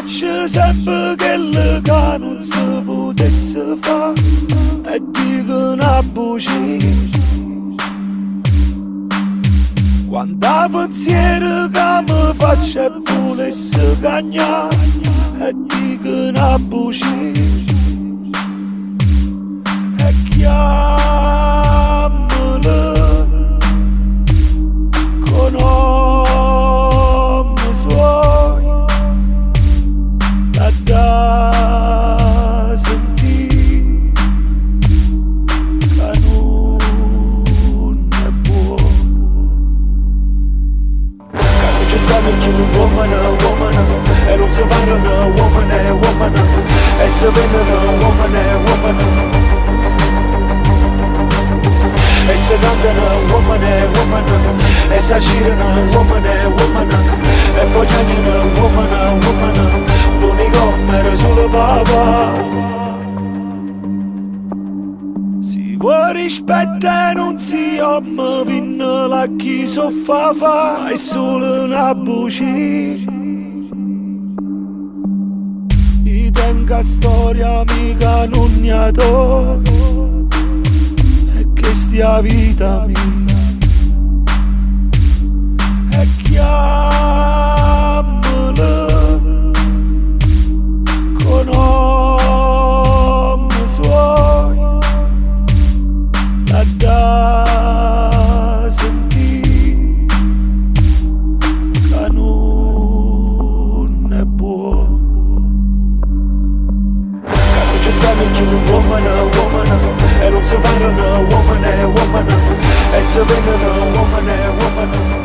faccio sempre quello che non si potesse fare e dico una bugia. Quando pensiero che mi faccio e volesse cagnare e dico una bugia. E chiamalo con nomi suoi da sentire che non è buono. Quando ci stanno più woman e non si parlano woman e si vendono woman e si cantano woman e si girano woman e poi chiamano woman l'unico era solo papà. Si può rispettare non si ama vinna la chi soffa è solo una bugia. I tenga storia mica non ne adoro e che stia vita mia e chiamalo con nomi suoi da sentire che non è buono. Quando ci stanno più woman e non si parlano woman e si vendono woman